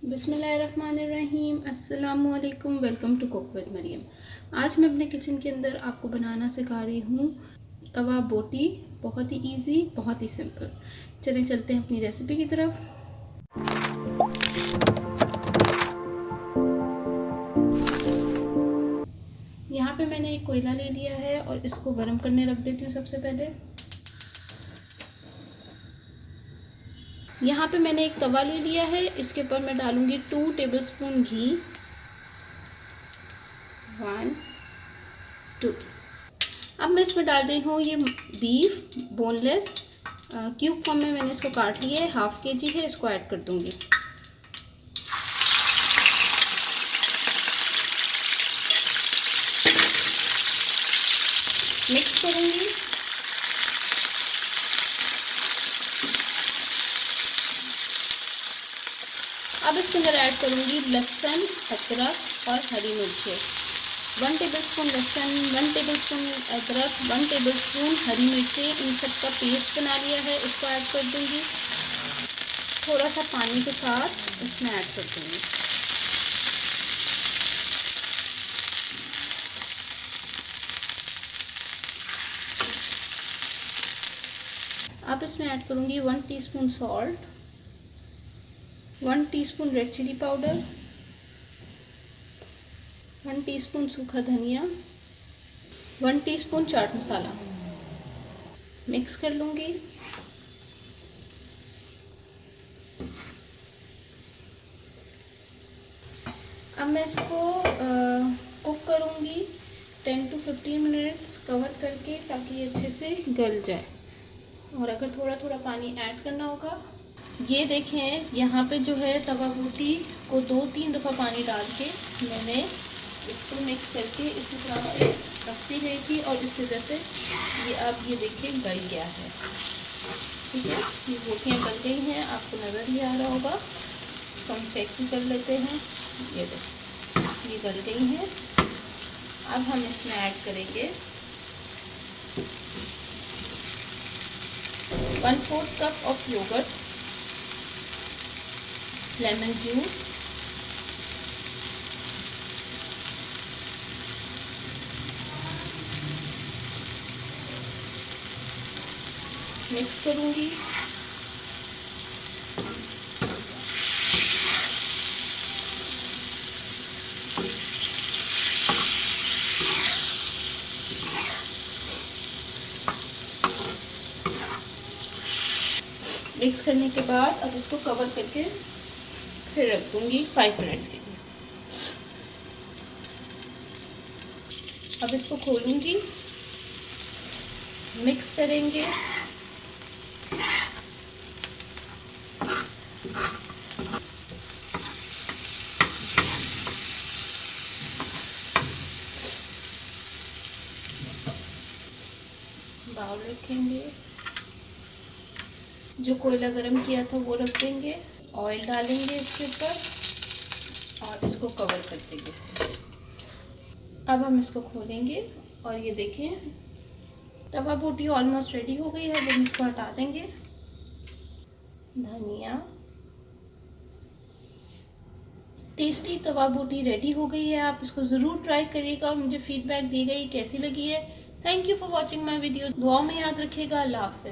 बिस्मिल्लाहिर्रहमानिर्रहीम। अस्सलामुअलैकुम। Welcome to cook with Maryam. आज मैं अपने किचन के अंदर आपको बनाना सिखा रही हूँ तवा बोटी। बहुत ही इजी, बहुत ही सिंपल। चलिए चलते हैं अपनी रेसिपी की तरफ। यहाँ पे मैंने एक कोयला ले लिया है और इसको गर्म करने रख देती हूँ। सबसे पहले यहाँ पे मैंने एक तवा ले लिया है, इसके ऊपर मैं डालूंगी 2 टेबलस्पून घी। 1 2। अब मैं इसमें डाल रही हूँ ये बीफ बोनलेस, क्यूब फॉर्म में मैंने इसको काट लिया है। 1/2 kg है, इसको ऐड कर दूंगी। मिक्स करूंगी। अब इसके अंदर ऐड करूंगी लहसुन, अदरक और हरी मिर्चें। 1 टेबलस्पून लहसुन, 1 टेबलस्पून अदरक, 1 टेबलस्पून हरी मिर्चें, इन सब का पेस्ट बना लिया है, इसको ऐड कर दूंगी। थोड़ा सा पानी के साथ इसमें ऐड कर दूंगी। अब इसमें ऐड करूंगी 1 teaspoon salt, 1 teaspoon red chili powder, 1 teaspoon सूखा धनिया, 1 टीस्पून चाट मसाला। मिक्स कर लूँगी। अब मैं इसको कुक करूँगी 10 to 15 मिनट्स कवर करके, ताकि ये अच्छे से गल जाए। और अगर थोड़ा थोड़ा पानी ऐड करना होगा। ये देखें, यहाँ पे जो है तवा बोटी को 2-3 दफ़ा पानी डाल के मैंने इसको मिक्स करके इसी तरह से रखती गई थी, और इस वजह से ये अब ये देखिए गल गया है। ठीक है, ये बोटियाँ गल गई हैं, आपको नज़र ही आ रहा होगा। इसको हम चेक भी कर लेते हैं। ये देखिए, ये गल गई हैं। अब हम इसमें ऐड करेंगे 1/4 cup of yogurt, lemon juice, mix करूंगी। मिक्स करने के बाद अब इसको कवर करके फिर रख दूंगी 5 मिनट्स के लिए। अब इसको खोलूंगी, मिक्स करेंगे। बाउल रखेंगे, जो कोयला गरम किया था वो रख देंगे, ऑयल डालेंगे इसके ऊपर और इसको कवर कर देंगे। अब हम इसको खोलेंगे और ये देखें, तवा बोटी ऑलमोस्ट रेडी हो गई है। अब हम इसको हटा देंगे। धनिया, टेस्टी तवा बोटी रेडी हो गई है। आप इसको ज़रूर ट्राई करिएगा और मुझे फीडबैक दिएगा ये कैसी लगी है। Thank you for watching my video. दुआ में याद रखिएगा। अल्लाह हाफ़िज़।